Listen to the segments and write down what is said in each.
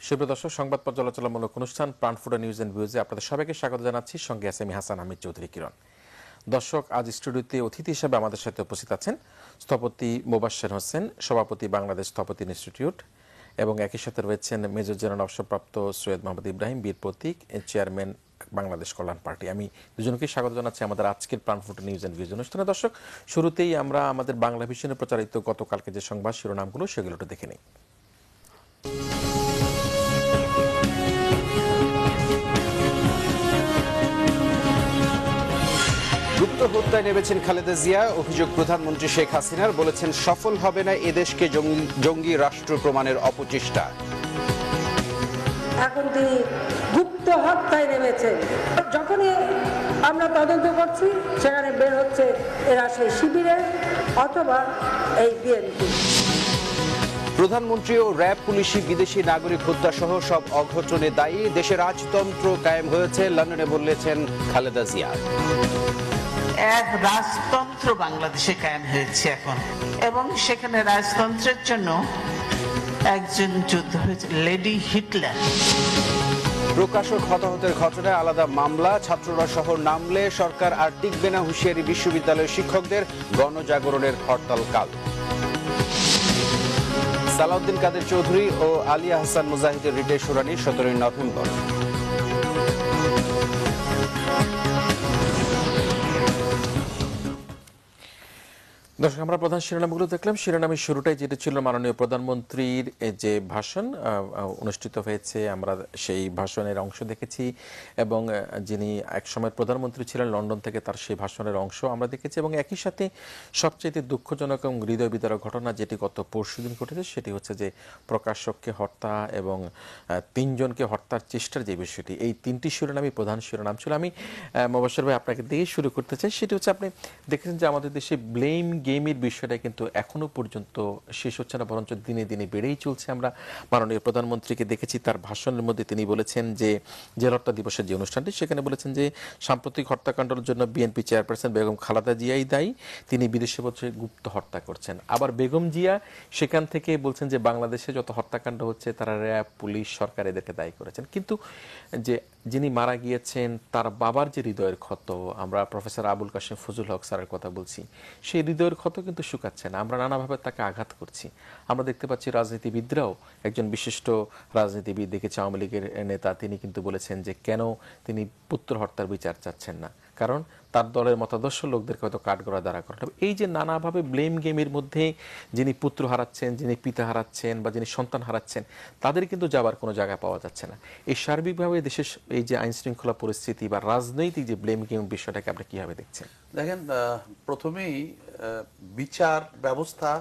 সুপ্রিয় দর্শক, সংবাদ পর্যালোচনামূলক অনুষ্ঠান প্রাণফুটা নিউজ এন্ড ভিউজে আপনাদের সবাইকে স্বাগত জানাচ্ছি। সঙ্গে আছে আমি হাসান আহমেদ চৌধুরী কিরণ। দর্শক, আজ স্টুডিওতে অতিথি হিসেবে আমাদের সাথে উপস্থিত আছেন স্থপতি মোবাশ্বের হোসেন, সভাপতি বাংলাদেশ স্থপতি ইনস্টিটিউট, এবং একই সাথে রয়েছেন মেজর জেনারেল অবসরপ্রাপ্ত সৈয়দ মোহাম্মদ ইব্রাহিম বীর প্রতীক, চেয়ারম্যান বাংলাদেশ কল্যাণ পার্টি। আমি দুজনকে স্বাগত জানাচ্ছি আমাদের আজকের প্রাণফুটা নিউজ এন্ড ভিউজ অনুষ্ঠানে। দর্শক, শুরুতেই আমরা আমাদের বাংলা ভিশনে প্রচারিত গতকালকে যে সংবাদ শিরোনামগুলো সেগুলো একটু দেখে নিই। গুপ্ত হত্যায় নেমেছেন খালেদা জিয়া, অভিযোগ প্রধানমন্ত্রী শেখ হাসিনার, বলেছেন সফল হবে না এদেশকে জঙ্গি রাষ্ট্র প্রমাণের অপচেষ্টা। এখন তিনি গুপ্ত হত্যায় নেমেছেন। যখনই আমরা তদন্ত করছি সেখানে বের হচ্ছে এরা সেই শিবিরের অথবা এই বিএনপি। প্রধানমন্ত্রী ও র্যাব পুলিশি বিদেশি নাগরিক হত্যা সহ সব অঘটনে দায়ী, দেশে রাজতন্ত্র কায়েম হয়েছে, লন্ডনে বলেছেন খালেদা জিয়া। এক রাজতন্ত্র বাংলাদেশে কায়েম হয়েছে এখন, এবং সেখানে রাজতন্ত্রের জন্য একজন যুদ্ধ হয়েছে, লেডি হিটলার। প্রকাশক হতাহতের ঘটনায় আলাদা মামলা, ছাত্ররা শহর নামলে সরকার আর টিকবে না, হুঁশিয়ারি বিশ্ববিদ্যালয়ের শিক্ষকদের, গণজাগরণের হরতাল কাল। সালাউদ্দিন কাদের চৌধুরী ও আলিয়া হাসান মুজাহিদের রিটের শুনানি 17 নভেম্বর। দর্শক, আমরা প্রধান শিরোনামগুলো দেখলাম। শিরোনামের শুরুটাই যেটা ছিল মাননীয় প্রধানমন্ত্রীর যে ভাষণ অনুষ্ঠিত হয়েছে, আমরা সেই ভাষণের অংশ দেখেছি, এবং যিনি একসময় প্রধানমন্ত্রী ছিলেন লন্ডন থেকে, তার সেই ভাষণের অংশ আমরা দেখেছি। এবং একই সাথে সবচেয়ে দুঃখজনক এবং হৃদয় বিদারক ঘটনা যেটি গত পরশুদিন ঘটেছে, সেটি হচ্ছে যে প্রকাশককে হত্যা এবং 3 জনকে হত্যার চেষ্টার যে বিষয়টি। এই 3টি শিরোনামই প্রধান শিরোনাম ছিল। আমি মোবাশ্বের ভাই আপনাকে দিয়ে শুরু করতে চাই। সেটি হচ্ছে, আপনি দেখেছেন যে আমাদের দেশে ব্লেম গেমের বিষয়টা কিন্তু এখনো পর্যন্ত শেষ হচ্ছে না, বরঞ্চ দিনে দিনে বেড়েই চলছে। আমরা মাননীয় প্রধানমন্ত্রীকে দেখেছি তার ভাষণের মধ্যে তিনি বলেছেন যে জেল হত্যা দিবসের যে অনুষ্ঠানটি, সেখানে বলেছেন যে সাম্প্রতিক হত্যাকাণ্ডের জন্য বিএনপি চেয়ারপারসন বেগম খালেদা জিয়াই দায়ী, তিনি বিদেশে বসে গুপ্ত হত্যা করছেন। আবার বেগম জিয়া সেখান থেকে বলছেন যে বাংলাদেশে যত হত্যাকাণ্ড হচ্ছে তারা র্যাব, পুলিশ, সরকার এদেরকে দায়ী করেছেন। কিন্তু যে যিনি মারা গিয়েছেন তার বাবার যে হৃদয়ের ক্ষত, আমরা প্রফেসর আবুল কাশেম ফজলুল হক স্যারের কথা বলছি, সেই হৃদয়ের ক্ষত কিন্তু শুকাচ্ছে না। আমরা নানাভাবে তাকে আঘাত করছি। আমরা দেখতে পাচ্ছি রাজনীতিবিদরাও, একজন বিশিষ্ট রাজনীতিবিদ দেখেছি আওয়ামী লীগের নেতা, তিনি কিন্তু বলেছেন যে কেন তিনি পুত্র হত্যার বিচার চাচ্ছেন না, কারণ তার দলের মতাদর্শ লোকদেরকে হয়তো কাঠগড়া দ্বারা করা। এই যে নানাভাবে ব্লেম গেমের মধ্যে যিনি পুত্র হারাচ্ছেন, যিনি পিতা হারাচ্ছেন, বা যিনি সন্তান হারাচ্ছেন, তাদের কিন্তু যাবার কোনো জায়গা পাওয়া যাচ্ছে না। এই সার্বিকভাবে দেশের এই যে আইন শৃঙ্খলা পরিস্থিতি বা রাজনৈতিক যে ব্লেম গেম বিষয়টাকে আপনি কিভাবে দেখছেন? দেখেন, প্রথমেই বিচার ব্যবস্থা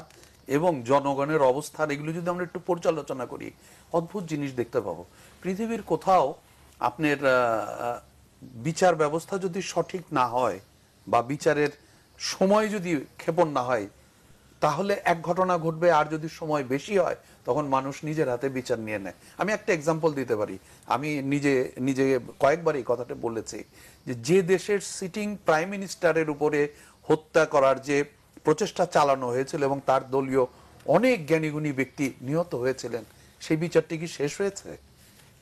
এবং জনগণের অবস্থান, এগুলো যদি আমরা একটু পর্যালোচনা করি, অদ্ভুত জিনিস দেখতে পাবো। পৃথিবীর কোথাও আপনার বিচার ব্যবস্থা যদি সঠিক না হয় বা বিচারের সময় যদি ক্ষেপণ না হয়, তাহলে এক ঘটনা ঘটবে, আর যদি সময় বেশি হয় তখন মানুষ নিজের হাতে বিচার নিয়ে নেয়। আমি একটা এক্সাম্পল দিতে পারি। আমি নিজে কয়েকবার এই কথাটা বলেছি যে দেশের সিটিং প্রাইম মিনিস্টারের উপরে হত্যা করার যে প্রচেষ্টা চালানো হয়েছিল এবং তার দলীয় অনেক জ্ঞানীগুণী ব্যক্তি নিহত হয়েছিলেন, সেই বিচারটি কি শেষ হয়েছে?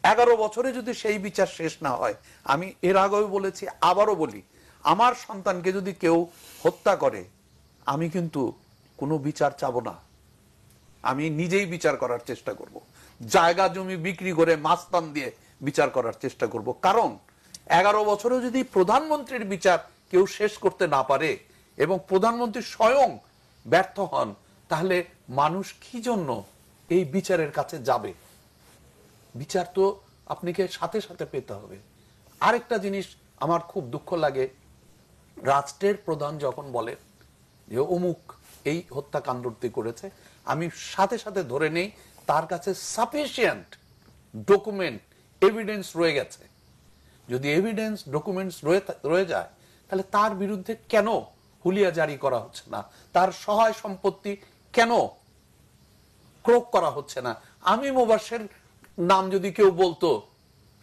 11 বছরে যদি সেই বিচার শেষ না হয়, আমি এর আগেও বলেছি, আবারও বলি, আমার সন্তানকে যদি কেউ হত্যা করে, আমি কিন্তু কোনো বিচার চাবো না, আমি নিজেই বিচার করার চেষ্টা করব। জায়গা জমি বিক্রি করে মাস্তান দিয়ে বিচার করার চেষ্টা করব। কারণ 11 বছরেও যদি প্রধানমন্ত্রীর বিচার কেউ শেষ করতে না পারে এবং প্রধানমন্ত্রী স্বয়ং ব্যর্থ হন, তাহলে মানুষ কি জন্য এই বিচারের কাছে যাবে? বিচার তো আপনাকে সাথে সাথে পেতে হবে। আরেকটা জিনিস আমার খুব দুঃখ লাগে, রাষ্ট্রের প্রধান যখন বলে যে অমুক এই হত্যাকাণ্ডটি করেছে, আমি সাথে সাথে ধরে নেই তার কাছে সাফিসিয়েন্ট ডকুমেন্ট, এভিডেন্স রয়ে গেছে। যদি এভিডেন্স, ডকুমেন্টস রয়ে যায়, তাহলে তার বিরুদ্ধে কেন হুলিয়া জারি করা হচ্ছে না? তার সহায় সম্পত্তি কেন ক্রোক করা হচ্ছে না? আমি মোবাশ্বের নাম যদি কেউ বলতো,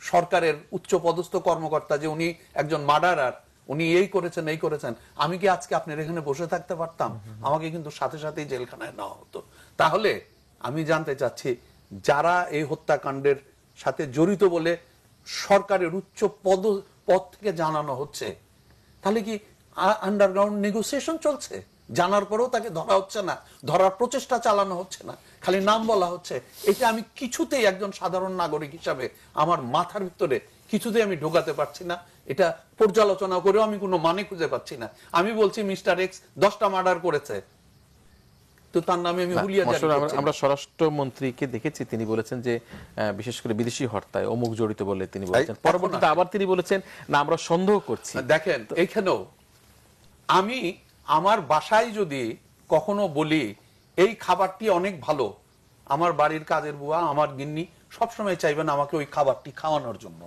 সরকারের উচ্চ পদস্থ কর্মকর্তা, যে উনি একজন মার্ডারার, উনি এই করেছেন এই করেছেন, আমি কি আজকে আপনার এখানে বসে থাকতে পারতাম? আমাকে কিন্তু সাথে সাথেই জেলখানায় নেওয়া হতো। তাহলে আমি জানতে চাচ্ছি, যারা এই হত্যাকাণ্ডের সাথে জড়িত বলে সরকারের উচ্চ পদ থেকে জানানো হচ্ছে, তাহলে কি আন্ডারগ্রাউন্ড নেগোসিয়েশন চলছে? জানার পরেও তাকে ধরা হচ্ছে না, ধরার প্রচেষ্টা চালানো হচ্ছে না, খালি নাম বলা হচ্ছে। এটা আমি কিছুতেই একজন সাধারণ নাগরিক হিসাবে আমার মাথার ভিতরে কিছুতেই আমি ঢোকাতে পারছি না। এটা পর্যালোচনা করেও আমি কোনো মানে খুঁজে পাচ্ছি না। আমি বলছি মিস্টার এক্স 10টা মার্ডার করেছে, তো তার নামে আমি হুলিয়া জারি করছি। আমরা স্বরাষ্ট্রমন্ত্রীকে দেখেছি, তিনি বলেছেন যে বিশেষ করে বিদেশি হত্যায় অমুক জড়িত বলে তিনি বলেছেন। পরবর্তীতে আবার তিনি বলেছেন না, আমরা সন্দেহ করছি। দেখেন, এইখানেও আমি আমার বাসায় যদি কখনো বলি এই খাবারটি অনেক ভালো, আমার বাড়ির কাজের বুয়া, আমার গিন্নি সবসময় চাইবেন আমাকে ওই খাবারটি খাওয়ানোর জন্য।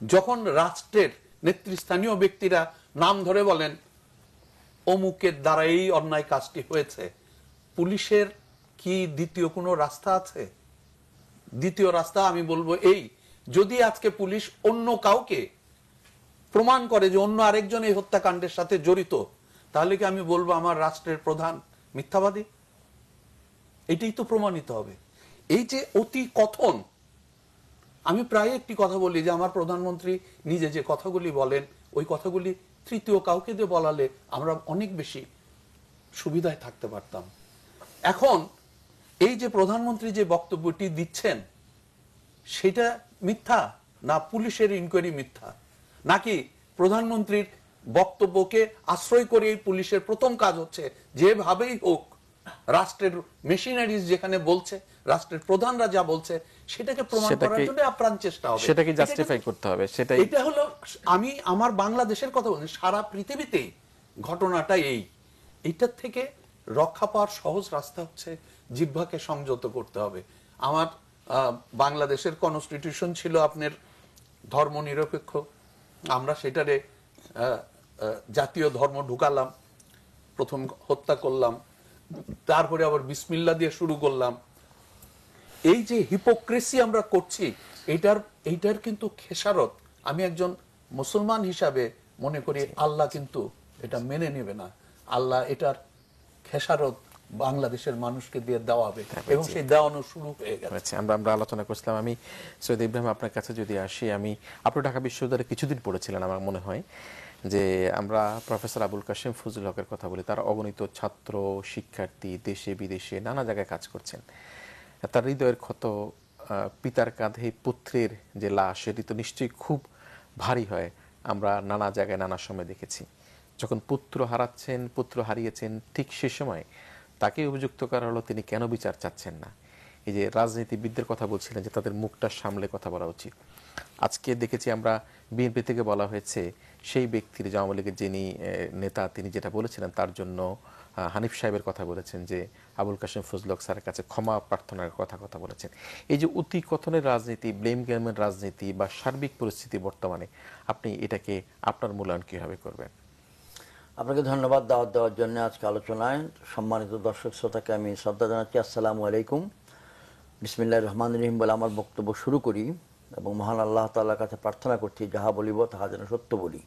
যখন রাষ্ট্রের নেতৃস্থানীয় ব্যক্তিরা নাম ধরে বলেন অমুকের দ্বারা এই অন্যায় কাজটি হয়েছে, পুলিশের কি দ্বিতীয় কোনো রাস্তা আছে? দ্বিতীয় রাস্তা আমি বলবো এই, যদি আজকে পুলিশ অন্য কাউকে প্রমাণ করে যে অন্য আরেকজন এই হত্যাকাণ্ডের সাথে জড়িত, তাহলে কি আমি বলবো আমার রাষ্ট্রের প্রধান মিথ্যাবাদী? এটাই তো প্রমাণিত হবে। এই যে অতি কথন, আমি প্রায় একটি কথা বলি যে আমার প্রধানমন্ত্রী নিজে যে কথাগুলি বলেন, ওই কথাগুলি তৃতীয় কাউকে দিয়ে বলালে আমরা অনেক বেশি সুবিধায় থাকতে পারতাম। এখন এই যে প্রধানমন্ত্রী যে বক্তব্যটি দিচ্ছেন, সেটা মিথ্যা না পুলিশের ইনকোয়ারি মিথ্যা, নাকি প্রধানমন্ত্রীর বক্তব্যকে আশ্রয় করে পুলিশের প্রথম কাজ হচ্ছে যেভাবেই হোক রাষ্ট্রের মেশিনারিজ যেখানে বলছে, রাষ্ট্রের প্রধানরা যা বলছে সেটাকে প্রমাণ করার জন্য আপ্রাণ চেষ্টা হবে, সেটাকে জাস্টিফাই করতে হবে। সেটাই, এটা হলো আমি আমার বাংলাদেশের কথা বলছি, সারা পৃথিবীতে ঘটনাটা এইটার থেকে রক্ষা পাওয়ার সহজ রাস্তা হচ্ছে জিহ্বাকে সংযত করতে হবে। আমার বাংলাদেশের কনস্টিটিউশন ছিল আপনার ধর্মনিরপেক্ষ, আমরা সেটারে জাতীয় ধর্ম ঢুকালাম, প্রথম হত্যা করলাম, তারপরে আবার বিসমিল্লাহ দিয়ে শুরু করলাম। এই যে হিপোক্রেসি আমরা করছি, এইটার কিন্তু খেসারত আমি একজন মুসলমান হিসাবে মনে করি আল্লাহ কিন্তু এটা মেনে নেবে না। আল্লাহ এটার খেসারত বাংলাদেশের মানুষকে দিয়ে দেওয়াবে, এবং সেই দেওয়ানো শুরু হয়ে গেছে। আমরা আলোচনা করছিলাম। আমি সৈয়দ ইব্রাহিম আপনার কাছে যদি আসি, আপনি ঢাকা বিশ্ববিদ্যালয়ে কিছুদিন পড়েছিলেন আমার মনে হয়, যে আমরা প্রফেসর আবুল কাশেম ফজলুল হকের কথা বলি, তার অগণিত ছাত্র শিক্ষার্থী দেশে বিদেশে নানা জায়গায় কাজ করছেন। তার হৃদয়ের ক্ষত, পিতার কাঁধে পুত্রের যে লাশ, সেটি তো নিশ্চয়ই খুব ভারী হয়। আমরা নানা জায়গায় নানা সময় দেখেছি, যখন পুত্র হারিয়েছেন ঠিক সে সময় তাকে অভিযুক্ত করা হলো তিনি কেন বিচার চাচ্ছেন না। এই যে রাজনীতিবিদদের কথা বলছিলেন যে তাদের মুখটা সামলে কথা বলা উচিত। আজকে দেখেছি আমরা বিএনপি থেকে বলা হয়েছে সেই ব্যক্তির, আওয়ামী লীগের যিনি নেতা, তিনি যেটা বলেছিলেন তার জন্য হানিফ সাহেবের কথা বলেছেন, যে আবুল কাশেম ফজলুল হক স্যারের কাছে ক্ষমা প্রার্থনার কথা বলেছেন। এই যে অতি কথনের রাজনীতি, ব্লেম গেমের রাজনীতি বা সার্বিক পরিস্থিতি বর্তমানে, আপনি এটাকে আপনার মূল্যায়ন কিভাবে করবেন? আপনাকে ধন্যবাদ দাওয়াত দেওয়ার জন্য আজকে আলোচনায়। সম্মানিত দর্শক শ্রোতাকে আমি শ্রদ্ধা জানাচ্ছি, আসসালামু আলাইকুম। বিসমিল্লাহির রহমানির রহিম বলে আমার বক্তব্য শুরু করি, এবং মহান আল্লাহ তাআলার কাছে প্রার্থনা করছি যাহা বলিব তাহা যেন সত্য বলি,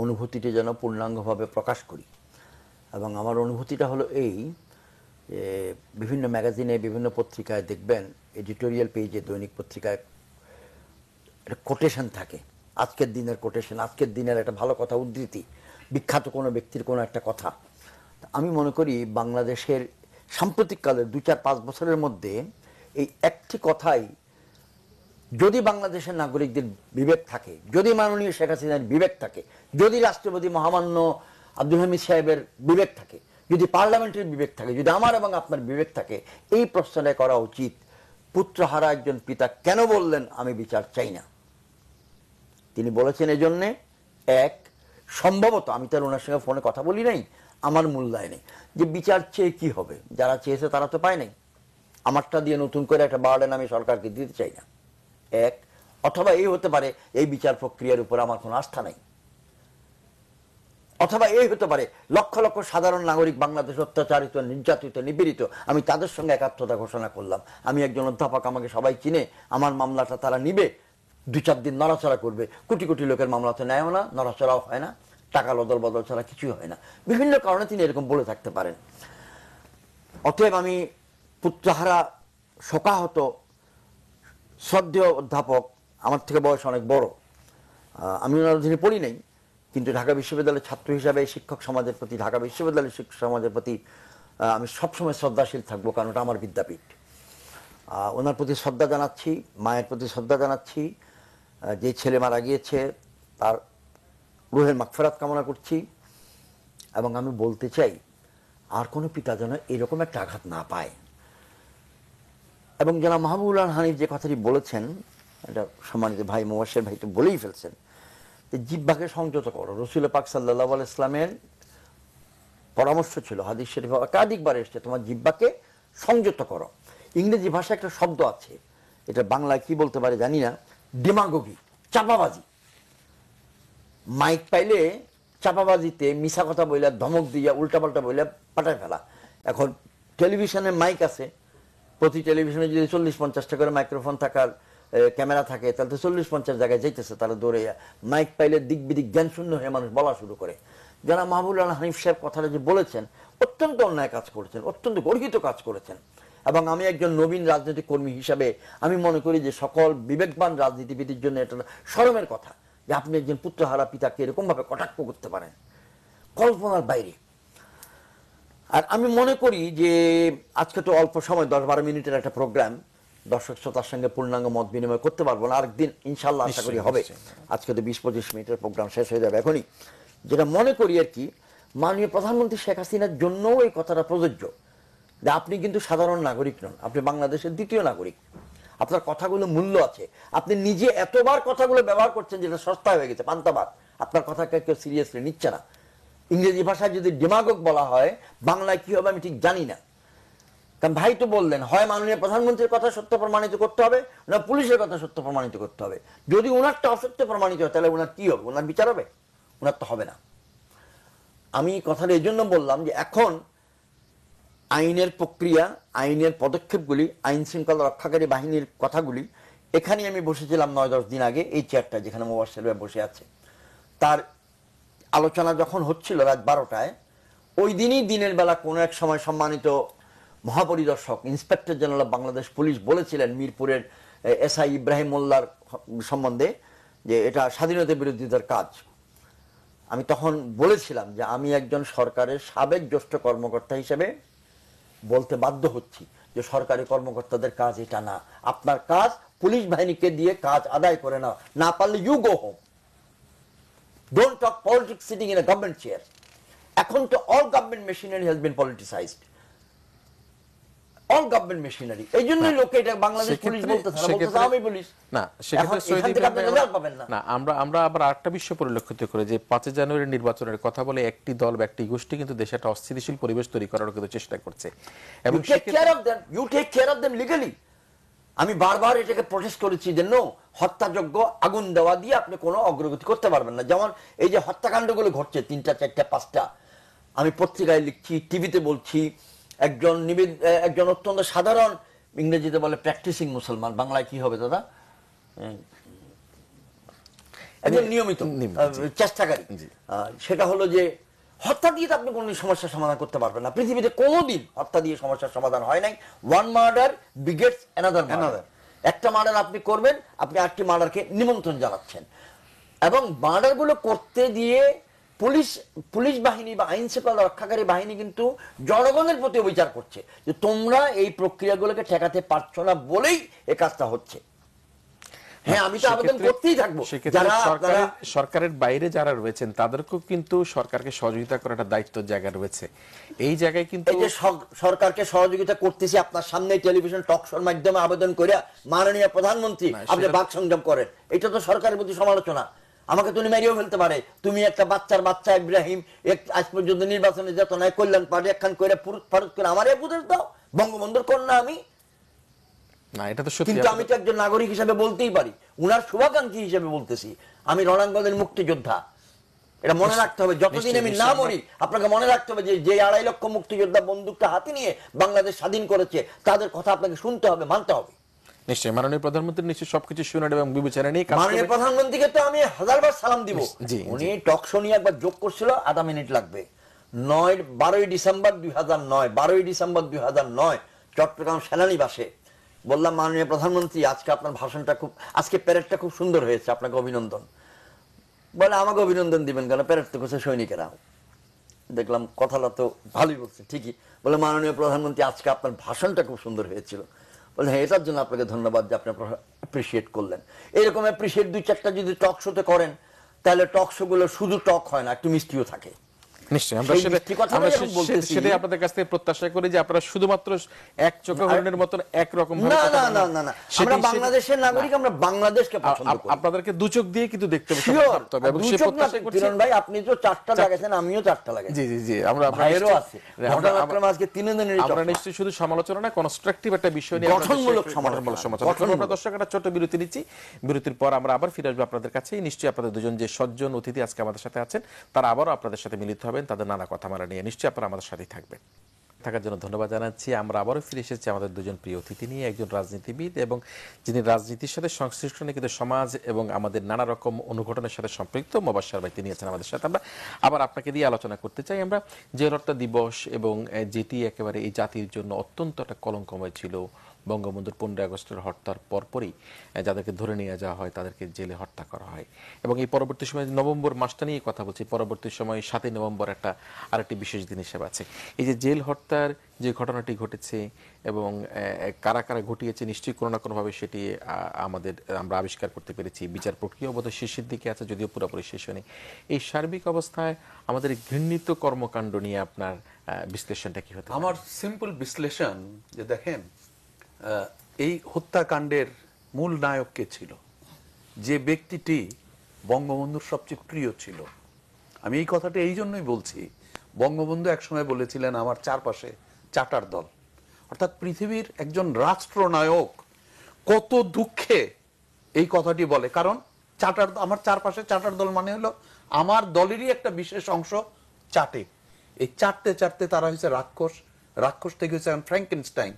অনুভূতিটি যেন পূর্ণাঙ্গভাবে প্রকাশ করি। এবং আমার অনুভূতিটা হলো এই, যে বিভিন্ন ম্যাগাজিনে, বিভিন্ন পত্রিকায় দেখবেন এডিটোরিয়াল পেজে, দৈনিক পত্রিকায় একটা কোটেশন থাকে, আজকের দিনের কোটেশন, আজকের দিনের একটা ভালো কথা, উদ্ধৃতি, বিখ্যাত কোনো ব্যক্তির কোনো একটা কথা। আমি মনে করি বাংলাদেশের সাম্প্রতিককালের 2-4-5 বছরের মধ্যে এই একটি কথাই, যদি বাংলাদেশের নাগরিকদের বিবেক থাকে, যদি মাননীয় শেখ হাসিনার বিবেক থাকে, যদি রাষ্ট্রপতি মহামান্য আব্দুল হামিদ সাহেবের বিবেক থাকে, যদি পার্লামেন্টের বিবেক থাকে, যদি আমার এবং আপনার বিবেক থাকে, এই প্রশ্নটা করা উচিত, পুত্রহারা একজন পিতা কেন বললেন আমি বিচার চাই না। তিনি বলেছেন এজন্যে, এক, সম্ভবত আমি তার ওনার সঙ্গে ফোনে কথা বলি নাই, আমার মূল্যায়নে যে বিচার চেয়ে কি হবে, যারা চেয়েছে তারা তো পায় নাই, আমারটা দিয়ে নতুন করে একটা বার্ডেন আমি সরকারকে দিতে চাই না, এক। অথবা এই হতে পারে এই বিচার প্রক্রিয়ার উপর আমার কোনো আস্থা নাই, অথবা এই হতে পারে লক্ষ লক্ষ সাধারণ নাগরিক বাংলাদেশ অত্যাচারিত, নির্যাতিত, নিপীড়িত, আমি তাদের সঙ্গে একাত্মতা ঘোষণা করলাম। আমি একজন অধ্যাপক, আমাকে সবাই চিনে, আমার মামলাটা তারা নিবে, 2-4 দিন নড়াচড়া করবে। কোটি কোটি লোকের মামলা তো নেয়ও না, নড়াচড়াও হয় না, টাকা লদল বদল ছাড়া কিছুই হয় না। বিভিন্ন কারণে তিনি এরকম বলে থাকতে পারেন। অতএব আমি পুত্রহারা, শোকাহত শ্রদ্ধেয় অধ্যাপক, আমার থেকে বয়স অনেক বড়, আমি ওনার অধীনে পড়ি নাই, কিন্তু ঢাকা বিশ্ববিদ্যালয়ের ছাত্র হিসাবে শিক্ষক সমাজের প্রতি, ঢাকা বিশ্ববিদ্যালয়ের শিক্ষক সমাজের প্রতি আমি সবসময় শ্রদ্ধাশীল থাকবো, কারণ ওটা আমার বিদ্যাপীঠ। ওনার প্রতি শ্রদ্ধা জানাচ্ছি, মায়ের প্রতি শ্রদ্ধা জানাচ্ছি, যে ছেলে মারা গিয়েছে তার রুহের মাগফিরাত কামনা করছি। এবং আমি বলতে চাই, আর কোনো পিতা যেন এরকম একটা আঘাত না পায়। এবং জনাব মাহবুবুল আলম হানিফ যে কথাটি বলেছেন, এটা সম্মানিত ভাই মুবাশশির ভাই তো বলেই ফেলছেন, যে জিহ্বাকে সংযত করো। রাসূল পাক সাল্লাল্লাহু আলাইহি ওয়াসাল্লামের পরামর্শ ছিল, হাদিস শরীফে একাধিকবার এসেছে, তোমার জিহ্বাকে সংযত করো। ইংরেজি ভাষায় একটা শব্দ আছে, এটা বাংলায় কি বলতে পারে জানি না, ডেমাগোগি, চাপাবাজি। মাইক পাইলে চাপাবাজিতে মিছা কথা বইলা, ধমক দিয়া, উল্টাপাল্টা বইলা পাঠায় ফেলা। এখন টেলিভিশনে মাইক আছে, প্রতি টেলিভিশনে যদি 40-50টা করে মাইক্রোফোন থাকার ক্যামেরা থাকে, তাহলে তো 40-50 জায়গায় যাইতেছে তারা দৌড়ে। মাইক পাইলে দিক বিদিক জ্ঞান শূন্য হয়ে মানুষ বলা শুরু করে। যারা মাহবুবুল আলম হানিফ সাহেব কথাটা যে বলেছেন, অত্যন্ত অন্যায় কাজ করেছেন, অত্যন্ত গর্হিত কাজ করেছেন। এবং আমি একজন নবীন রাজনৈতিক কর্মী হিসাবে আমি মনে করি যে সকল বিবেকবান রাজনীতিবিদের জন্য এটা শরমের কথা যে আপনি একজন পুত্রহারা পিতাকে এরকম ভাবে কটাক্ষ করতে পারেন, কল্পনার বাইরে। আর আমি মনে করি যে আজকে তো অল্প সময়, 10-12 মিনিটের একটা প্রোগ্রাম, দর্শক শ্রোতার সঙ্গে পূর্ণাঙ্গ মত বিনিময় করতে পারবো না, আরেকদিন ইনশাল্লাহ আশা করি হবে। আজকে তো 20-25 মিনিটের প্রোগ্রাম শেষ হয়ে যাবে এখনই। যেটা মনে করি আর কি, মাননীয় প্রধানমন্ত্রী শেখ হাসিনার জন্যও এই কথাটা প্রযোজ্য যে আপনি কিন্তু সাধারণ নাগরিক নন, আপনি বাংলাদেশের দ্বিতীয় নাগরিক, আপনার কথাগুলো মূল্য আছে। আপনি নিজে এতবার কথাগুলো ব্যবহার করছেন যেটা সস্তা হয়ে গেছে, পান্তাবাদ, আপনার কথাকে কেউ সিরিয়াসলি নিচ্ছে না। ইংরেজি ভাষায় যদি ডেমাগোগ বলা হয়, বাংলায় কি হবে আমি ঠিক জানি না। কারণ ভাই তো বললেন, হয় মাননীয় প্রধানমন্ত্রীর কথা সত্য প্রমাণিত করতে হবে, না পুলিশের কথা সত্য প্রমাণিত করতে হবে। যদি ওনারটা অসত্য প্রমাণিত হয়, তাহলে ওনার কি হবে? ওনার বিচার হবে? ওনার তো হবে না। আমি কথাটা এই জন্য বললাম যে এখন আইনের প্রক্রিয়া, আইনের পদক্ষেপগুলি, আইন শৃঙ্খলা রক্ষাকারী বাহিনীর কথাগুলি, এখানে আমি বসেছিলাম 9-10 দিন আগে এই চেয়ারটা যেখানে মুবাশশির ভাই বসে আছে, তার আলোচনা যখন হচ্ছিল রাত 12টায়, ওই দিনই দিনের বেলা কোনো এক সময় সম্মানিত মহাপরিদর্শক ইন্সপেক্টর জেনারেল বাংলাদেশ পুলিশ বলেছিলেন মিরপুরের এসআই ইব্রাহিম মোল্লার সম্বন্ধে যে এটা স্বাধীনতা বিরোধীদের কাজ। আমি তখন বলেছিলাম যে আমি একজন সরকারের সাবেক জ্যেষ্ঠ কর্মকর্তা হিসেবে বলতে বাধ্য হচ্ছি যে সরকারি কর্মকর্তাদের কাজ এটা না। আপনার কাজ পুলিশ বাহিনীকে দিয়ে কাজ আদায় করে নাও, না পারলে you go home. Don't talk politics sitting in a government chair. এখন তো all government machinery has been politicised, all government machinery. এই জন্যই লোকে এটা বাংলাদেশ পুলিশ বলতে আমি পুলিশ না, না। আমরা আবার আরেকটা বিষয় পরিলক্ষিত করে যে 5 জানুয়ারি নির্বাচনের কথা বলে একটি দল বা একটি গোষ্ঠী কিন্তু দেশে একটা অস্থিতিশীল পরিবেশ তৈরি করার কিন্তু চেষ্টা করছে। এবং you take care of them legally. আমি বারবার এটাকে প্রোটেস্ট করেছি যে নো, হত্যাযোগ্য আগুন দেওয়া দিয়ে আপনি কোনো অগ্রগতি করতে পারবেন না। যেমন এই যে হত্যাকাণ্ডগুলো ঘটছে 3টা, 4টা, 5টা, আমি পত্রিকায় লিখছি, টিভিতে বলছি, একজন অত্যন্ত সাধারণ, ইংরেজিতে বলে প্র্যাকটিসিং মুসলমান, বাংলায় কি হবে দাদা, একজন নিয়মিত চেষ্টাকারী, সেটা হলো যে হত্যা দিয়ে তো আপনি কোন সমস্যার সমাধান করতে পারবেন না। পৃথিবীতে কোনোদিন হত্যা দিয়ে সমস্যার সমাধান হয় নাই। One murder begets another murder. একটা মার্ডার আপনি করবেন, আপনি আরেকটি মার্ডারকে নিমন্ত্রণ জানাচ্ছেন। এবং মার্ডার গুলো করতে দিয়ে পুলিশ বাহিনী বা আইন শৃঙ্খলা রক্ষাকারী বাহিনী কিন্তু জনগণের প্রতি অবিচার করছে যে তোমরা এই প্রক্রিয়াগুলোকে ঠেকাতে পারছো না বলেই এই কাজটা হচ্ছে। হ্যাঁ, আমি তো আবেদন করতেই থাকবো। সরকারের বাইরে যারা রয়েছেন তাদেরকেও কিন্তু সরকারকে সহযোগিতা করার একটা দায়িত্ব জায়গা রয়েছে। এই জায়গায় কিন্তু এই যে সরকারকে সহযোগিতা করতেছি আপনার সামনে টেলিভিশন টক শোর মাধ্যমে আবেদন করে মাননীয় প্রধানমন্ত্রী আপনি বাক সংযম করেন, এটা তো সরকারের প্রতি সমালোচনা। আমাকে তুমি মেরেও ফেলতে পারে। তুমি একটা বাচ্চা ইব্রাহিম আজ পর্যন্ত নির্বাচনে যেত নাই, কল্যাণ পার্টি একখান করে ফারুক করে আমার উপদেশ দাও, বঙ্গবন্ধুর কন্যা আমি। কিন্তু আমি তো একজন নাগরিক হিসেবে বলতেই পারি, উনার শুভাকাঙ্ক্ষী হিসেবে বলতেছি, আমি রণাঙ্গনের মুক্তিযোদ্ধা। এটা মনে রাখতে হবে, যতদিন আমি না মরি আপনাকে মনে রাখতে হবে যে 2.5 লক্ষ মুক্তিযোদ্ধা বন্দুকটা হাতে নিয়ে বাংলাদেশ স্বাধীন করেছে, তাদের কথা আপনাকে শুনতে হবে, মানতে হবে। নিশ্চয়ই মাননীয় প্রধানমন্ত্রী নিশ্চয়ই সবকিছু শুনেন এবং বিবেচনা নিয়ে কাজ করবেন। মাননীয় প্রধানমন্ত্রীকে তো আমি 1000বার সালাম দিব। উনি টক শো নিয়ে একবার যোগ করছিল, আধা মিনিট লাগবে। 12ই ডিসেম্বর 2009 চট্টগ্রাম সেনানিবাসে বললাম মাননীয় প্রধানমন্ত্রী আজকে আপনার ভাষণটা আজকে প্যারেডটা খুব সুন্দর হয়েছে, আপনাকে অভিনন্দন। বলে আমাকে অভিনন্দন দিবেন কেন, প্যারেড তো করছে সৈনিকেরা। দেখলাম কথাটা তো ভালোই বলছে, ঠিকই। বলে মাননীয় প্রধানমন্ত্রী আজকে আপনার ভাষণটা খুব সুন্দর হয়েছিল। বলে হ্যাঁ, এটার জন্য আপনাকে ধন্যবাদ যে আপনি অ্যাপ্রিসিয়েট করলেন। এরকম অ্যাপ্রিসিয়েট 2-4টা যদি টক শোতে করেন, তাহলে টক শো গুলো শুধু টক হয় না, একটু মিষ্টিও থাকে। নিশ্চয়ই আমরা সেটাই আপনাদের কাছ থেকে প্রত্যাশা করি যে আপনারা শুধুমাত্র এক চোখে হরিণের মতন একরকম না, আমরা বাংলাদেশের নাগরিক, আমরা বাংলাদেশকে পছন্দ করি। আপনাদেরকে দু চোখ দিয়ে কিন্তু দেখতে হবে এবং সেই প্রত্যাশা করছি। কিরণ ভাই আপনি তো 4টা লাগাইছেন, আমিও 4টা লাগাইছি। জি জি জি, আমরা ভাইয়েরও আছে। আজকে 3 দিনের আমরা নিশ্চয়ই শুধু সমালোচনা না, কনস্ট্রাকটিভ একটা বিষয় নিয়ে গঠনমূলক সমালোচনা। দর্শক একটা ছোট বিরতি নিচ্ছি, বিরতির পর আমরা আবার ফিরে আসবো আপনাদের কাছে। নিশ্চয়ই আপনাদের দুজন যে সজ্জন অতিথি আজকে আমাদের সাথে আছেন, তারা আবারও আপনাদের সাথে মিলিত হবেন তাদের নানা কথা নিয়ে। নিশ্চয়ই আপনারা আমাদের সাথেই থাকবেন। থাকার জন্য ধন্যবাদ জানাচ্ছি। আমরা আবারও ফিরে এসেছি আমাদের দুজন প্রিয় অতিথি নিয়ে, একজন রাজনীতিবিদ এবং যিনি রাজনীতির সাথে সংশ্লিষ্ট নেই কিন্তু সমাজ এবং আমাদের নানা রকম অনুঘটনের সাথে সম্পৃক্ত মোবাশ্বের ভাই, তিনি আছেন আমাদের সাথে। আমরা আবার আপনাকে দিয়ে আলোচনা করতে চাই। আমরা জেল হত্যা দিবস এবং যেটি একেবারে এই জাতির জন্য অত্যন্ত একটা কলঙ্কময় ছিল, বঙ্গবন্ধুর 15 আগস্টের হত্যার পরপরই যাদেরকে ধরে নিয়ে যাওয়া হয় তাদেরকে জেলে হত্যা করা হয় এবং এই পরবর্তী সময় নভেম্বর মাসটা নিয়ে কথা বলছি, পরবর্তী সময় 7ই নভেম্বর আরেকটি বিশেষ দিন হিসেবে আছে। এই যে জেল হত্যার যে ঘটনাটি ঘটেছে এবং কারা কারা ঘটিয়েছে, নিশ্চয়ই কোনো না কোনোভাবে সেটি আমরা আবিষ্কার করতে পেরেছি। বিচার প্রক্রিয়া বোধহয় শেষের দিকে আছে, যদিও পুরোপুরি শেষ হয়নি। এই সার্বিক অবস্থায় আমাদের ঘৃণিত কর্মকাণ্ড নিয়ে আপনার বিশ্লেষণটা কি হতে? আমার সিম্পল বিশ্লেষণ যে দেখেন, এই হত্যাকাণ্ডের মূল নায়ক কে ছিল? যে ব্যক্তিটি বঙ্গবন্ধুর সবচেয়ে প্রিয় ছিল। আমি এই কথাটা এই জন্যই বলছি, বঙ্গবন্ধু একসময় বলেছিলেন আমার চারপাশে চাটার দল, অর্থাৎ পৃথিবীর একজন রাষ্ট্রনায়ক কত দুঃখে এই কথাটি বলে। কারণ আমার চারপাশে চাটার দল মানে হলো আমার দলেরই একটা বিশেষ অংশ চাটে। এই চাটতে চাটতে তারা হয়েছে রাক্ষস, রাক্ষস থেকে হয়েছে ফ্র্যাঙ্কেনস্টাইন।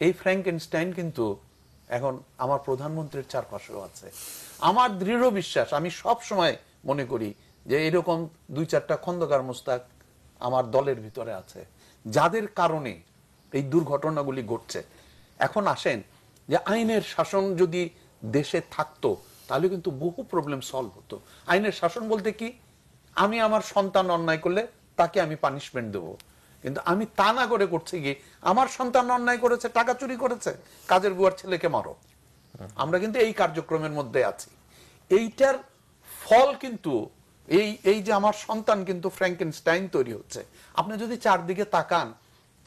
এই ফ্র্যাঙ্কেনস্টাইন কিন্তু এখন আমার প্রধানমন্ত্রীর চারপাশেও আছে। আমার দৃঢ় বিশ্বাস, আমি সব সময় মনে করি যে এরকম 2-4টা খন্দকার মোস্তাক আমার দলের ভিতরে আছে, যাদের কারণে এই দুর্ঘটনাগুলি ঘটছে। এখন আসেন যে আইনের শাসন যদি দেশে থাকতো তাহলে কিন্তু বহু প্রবলেম সলভ হতো। আইনের শাসন বলতে কি, আমি আমার সন্তান অন্যায় করলে তাকে আমি পানিশমেন্ট দেবো, কিন্তু আমি তা না করে করছি কি, আমার সন্তান অন্যায় করেছে, টাকা চুরি করেছে, কাজের বুয়ার ছেলেকে মারো। আমরা কিন্তু এই কার্যক্রমের মধ্যে আছি। এইটার ফল কিন্তু এই যে আমার সন্তান কিন্তু ফ্র্যাঙ্কেনস্টাইন তৈরি হচ্ছে। আপনি যদি চারদিকে তাকান,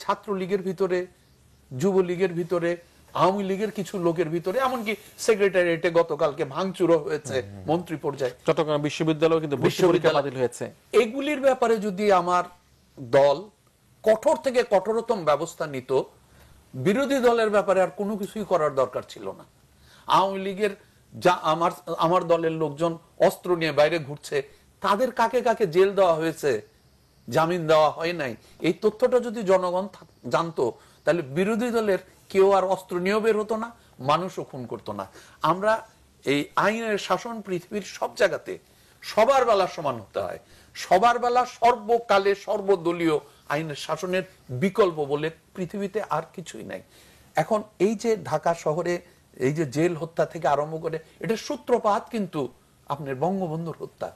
ছাত্রলীগের ভিতরে, যুবলীগের ভিতরে, আওয়ামী লীগের কিছু লোকের ভিতরে, এমনকি সেক্রেটারিয়েটে গতকালকে ভাঙচুরও হয়েছে মন্ত্রী পর্যায়ে, চট্টগ্রাম বিশ্ববিদ্যালয় কিন্তু বিশ্ববিদ্যালয় হয়েছে। এগুলির ব্যাপারে যদি আমার দল কঠোর থেকে কঠোরতম ব্যবস্থা নিত, বিরোধী দলের ব্যাপারে আর কোনো কিছুই করার দরকার ছিল না। আওয়ামী লীগের যা আমার দলের লোকজন অস্ত্র নিয়ে বাইরে ঘুরছে, তাদের কাকে কাকে জেল দেওয়া হয়েছে, জামিন দেওয়া হয় নাই, এই তথ্যটা যদি জনগণ জানতো তাহলে বিরোধী দলের কেউ আর অস্ত্র নিয়েও বের হতো না, মানুষও খুন করতো না। আমরা এই আইনের শাসন পৃথিবীর সব জায়গাতে সবার বেলা সমান হতে হয়। সবার বেলা সর্বকালে সর্বদলীয় আইনের শাসনের বিকল্প বলে পৃথিবীতে আর কিছুই নাই। এখন এই যে ঢাকা শহরে এই যে জেল হত্যা থেকে আরম্ভ করে, এটা সূত্রপাত কিন্তু আপনার বঙ্গবন্ধুর হত্যা।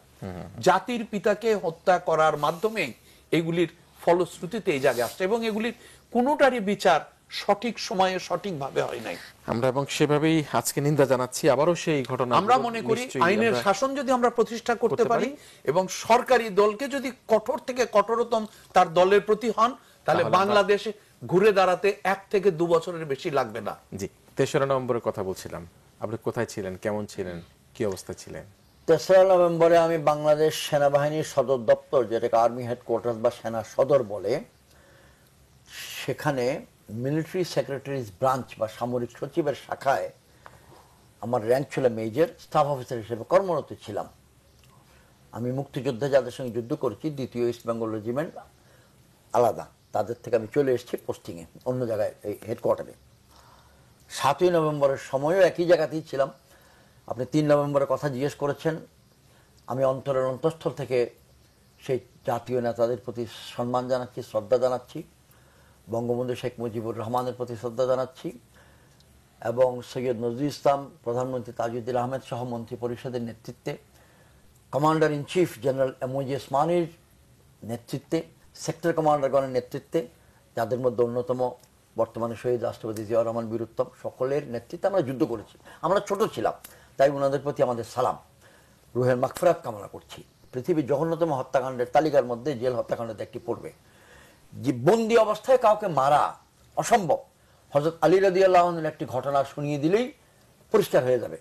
জাতির পিতাকে হত্যা করার মাধ্যমে এগুলির ফলশ্রুতিতে এই জায়গায় আসছে এবং এগুলির কোনোটারই বিচার সঠিক সময়ে সঠিকভাবে হয় নাই। আমরা এবং সেভাবেই আজকে নিন্দা জানাচ্ছি আবারও সেই ঘটনা। আমরা মনে করি আইনের শাসন যদি আমরা প্রতিষ্ঠা করতে পারি এবং সরকারি দলকে যদি কঠোর থেকে কঠোরতম তার দলের প্রতি হন, তাহলে বাংলাদেশে ঘুরে দাঁড়াতে 1 থেকে 2 বছরের বেশি লাগবে না। জি, 3রা নভেম্বরের কথা বলছিলাম, আপনি কোথায় ছিলেন, কেমন ছিলেন, কি অবস্থা ছিলেন? 3রা নভেম্বরে আমি বাংলাদেশ সেনাবাহিনীর সদর দপ্তর, যেটাকে আর্মি হেডকোয়ার্টার্স বা সেনা সদর বলে, সেখানে মিলিটারি সেক্রেটারিজ ব্রাঞ্চ বা সামরিক সচিবের শাখায় আমার র্যাঙ্ক ছিল মেজর, স্টাফ অফিসার হিসেবে কর্মরত ছিলাম। আমি মুক্তিযোদ্ধা যাদের সঙ্গে যুদ্ধ করেছি, 2য় ইস্ট বেঙ্গল রেজিমেন্ট আলাদা, তাদের থেকে আমি চলে এসেছি পোস্টিংয়ে অন্য জায়গায়, এই হেডকোয়ার্টারে। 7ই নভেম্বরের সময়ও একই জায়গাতেই ছিলাম। আপনি 3 নভেম্বরের কথা জিজ্ঞেস করেছেন, আমি অন্তরের অন্তঃস্থল থেকে সেই জাতীয় নেতাদের প্রতি সম্মান জানাচ্ছি, শ্রদ্ধা জানাচ্ছি। বঙ্গবন্ধু শেখ মুজিবুর রহমানের প্রতি শ্রদ্ধা জানাচ্ছি। এবং সৈয়দ নজরুল ইসলাম, প্রধানমন্ত্রী তাজউদ্দিন আহমেদ সহ মন্ত্রী পরিষদের নেতৃত্বে, কমান্ডার ইন চিফ জেনারেল এমওজি ওসমানীর নেতৃত্বে, সেক্টর কমান্ডারগণের নেতৃত্বে, যাদের মধ্যে অন্যতম বর্তমানে শহীদ রাষ্ট্রপতি জিয়াউর রহমান বীর উত্তম, সকলের নেতৃত্বে আমরা যুদ্ধ করেছি। আমরা ছোট ছিলাম, তাই ওনাদের প্রতি আমাদের সালাম, রুহের মাগফিরাত কামনা করছি। পৃথিবীর জঘন্যতম হত্যাকাণ্ডের তালিকার মধ্যে জেল হত্যাকাণ্ডের একটি পড়বে। যে বন্দি অবস্থায় কাউকে মারা অসম্ভব। হযরত আলী রাদিয়াল্লাহু আনহুর একটি ঘটনা শুনিয়ে দিলেই পরিষ্কার হয়ে যাবে।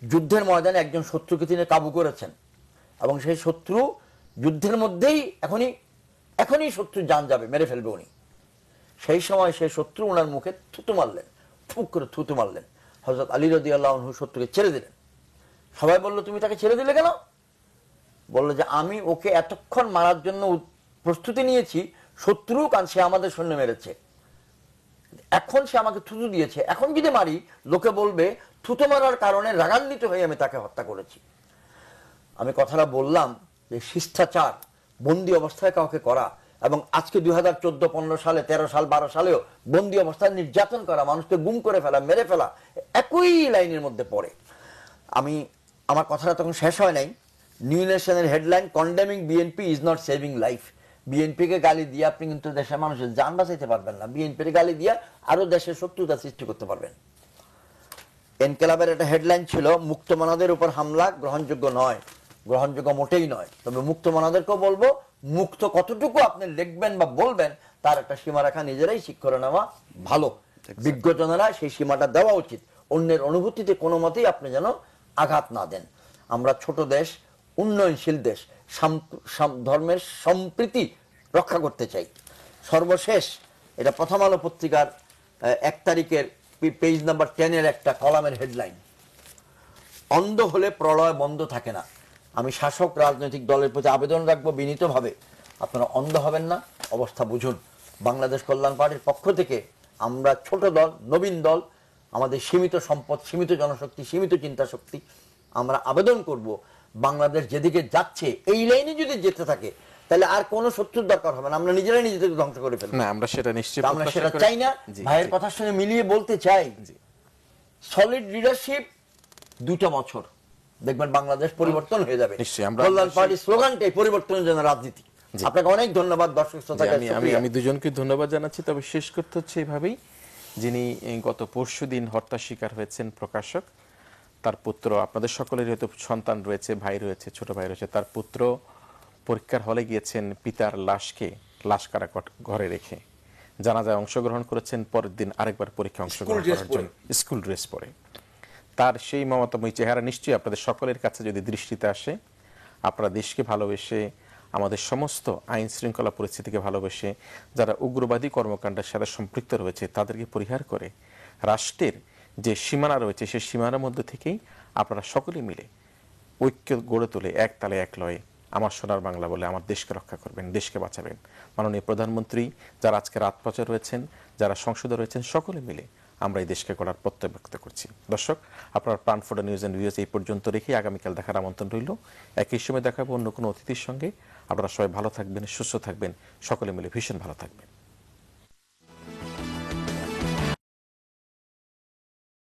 যুদ্ধের ময়দানে একজন শত্রুকে তিনি কাবু করেছেন এবং সেই শত্রু যুদ্ধের মধ্যেই এখনই শত্রু জান যাবে, মেরে ফেলবে উনি। সেই সময় সেই শত্রু ওনার মুখে থুতু মারলেন, ফুক করে থুতু মারলেন। হযরত আলী রাদিয়াল্লাহু আনহু শত্রুকে ছেড়ে দিলেন। সবাই বলল, তুমি তাকে ছেড়ে দিলে কেন? বললো যে আমি ওকে এতক্ষণ মারার জন্য প্রস্তুতি নিয়েছি, শত্রু কারণ সে আমাদের সৈন্য মেরেছে, এখন সে আমাকে থুতু দিয়েছে, এখন যদি মারি লোকে বলবে থুতু মারার কারণে রাগান্বিত হয়ে আমি তাকে হত্যা করেছি। আমি কথাটা বললাম যে শিষ্টাচার বন্দি অবস্থায় কাউকে করা, এবং আজকে 2014-15 সালে, 13 সাল 12 সালেও বন্দি অবস্থায় নির্যাতন করা, মানুষকে গুম করে ফেলা, মেরে ফেলা একই লাইনের মধ্যে পড়ে। আমার কথাটা তখন শেষ হয় নাই। নিউ নেশনের headline, condemning BNP is not saving life. বিএনপিকে গালি দিয়ে আপনি কিন্তু দেশের মানুষের জান বাঁচাইতে পারবেন না। বিএনপির গালি দিয়ে আরো দেশের শত্রুতা সৃষ্টি করতে পারবেন। এনকেলাবের একটা হেডলাইন ছিল, মুক্তমনাদের উপর হামলা গ্রহণযোগ্য নয়। গ্রহণযোগ্য মোটেই নয়। তবে মুক্তমনাদেরকেও বলবো, মুক্ত কতটুকু আপনি লিখবেন বা বলবেন তার একটা সীমারেখা নিজেরাই ঠিক করে নেওয়া ভালো। বিজ্ঞজনেরা সেই সীমাটা দেওয়া উচিত। অন্যের অনুভূতিতে কোনো মতেই আপনি যেন আঘাত না দেন। আমরা ছোট দেশ, উন্নয়নশীল দেশ, ধর্মের সম্প্রীতি রক্ষা করতে চাই। সর্বশেষ, এটা প্রথম আলো পত্রিকার 1 তারিখের পেজ নাম্বার 10 একটা কলামের হেডলাইন, অন্ধ হলে প্রলয় বন্ধ থাকে না। আমি শাসক রাজনৈতিক দলের প্রতি আবেদন রাখবো বিনীতভাবে, আপনারা অন্ধ হবেন না, অবস্থা বুঝুন। বাংলাদেশ কল্যাণ পার্টির পক্ষ থেকে আমরা ছোট দল, নবীন দল, আমাদের সীমিত সম্পদ, সীমিত জনশক্তি, সীমিত চিন্তা শক্তি, আমরা আবেদন করব বাংলাদেশ যেদিকে যাচ্ছে এই লাইনে যদি যেতে থাকে তাহলে আর কোনো শত্রুর দরকার হবে না। আমরা নিজেরাই নিজেদেরকে ধ্বংস করে ফেলবো। না, আমরা সেটা নিশ্চয়ই আমরা সেটা চাই না। ভাইয়ের কথার সঙ্গে মিলিয়ে বলতে চাই, সলিড লিডারশিপ 2টা বছর দেখবেন বাংলাদেশ পরিবর্তন হয়ে যাবে। কল্যাণ পার্টির স্লোগানটাই পরিবর্তনের জন্য রাজনীতি। আপনাকে অনেক ধন্যবাদ দর্শক শ্রোতাকে। আমি দুজনকে ধন্যবাদ জানাচ্ছি। তবে শেষ করতে হচ্ছে এইভাবেই, যিনি গত পরশুদিন হত্যার শিকার হয়েছেন প্রকাশক, তার পুত্র, আপনাদের সকলের হয়তো সন্তান রয়েছে, ভাই রয়েছে, ছোট ভাই রয়েছে, তার পুত্র পরীক্ষার হলে গিয়েছেন পিতার লাশ কারা ঘরে রেখে, জানাজায় অংশগ্রহণ করেছেন, পরের দিন আরেকবার পরীক্ষা অংশগ্রহণ করার জন্য স্কুল ড্রেস পরে। তার সেই মমতাময়ী চেহারা নিশ্চয়ই আপনাদের সকলের কাছে যদি দৃষ্টিতে আসে, আপনারা দেশকে ভালোবেসে, আমাদের সমস্ত আইন শৃঙ্খলা পরিস্থিতিকে ভালোবেসে, যারা উগ্রবাদী কর্মকাণ্ডের সাথে সম্পৃক্ত রয়েছে তাদেরকে পরিহার করে রাষ্ট্রের যে সীমানা রয়েছে সেই সীমানার মধ্যে থেকেই আপনারা সকলে মিলে ঐক্য গড়ে তোলে, এক তালে এক লয়ে আমার সোনার বাংলা বলে আমার দেশকে রক্ষা করবেন, দেশকে বাঁচাবেন। মাননীয় প্রধানমন্ত্রী, যারা আজকে রাজপথে রয়েছেন, যারা সংসদে রয়েছেন, সকলে মিলে আমরা এই দেশকে গড়ার প্রত্যয় ব্যক্ত করছি। দর্শক, আপনার প্রাণফোড়া নিউজ অ্যান্ড ভিউজ এই পর্যন্ত রেখে আগামীকাল দেখার আমন্ত্রণ রইল। একই সময় দেখাবো অন্য কোনো অতিথির সঙ্গে। আপনারা সবাই ভালো থাকবেন, সুস্থ থাকবেন, সকলে মিলে ভীষণ ভালো থাকবেন।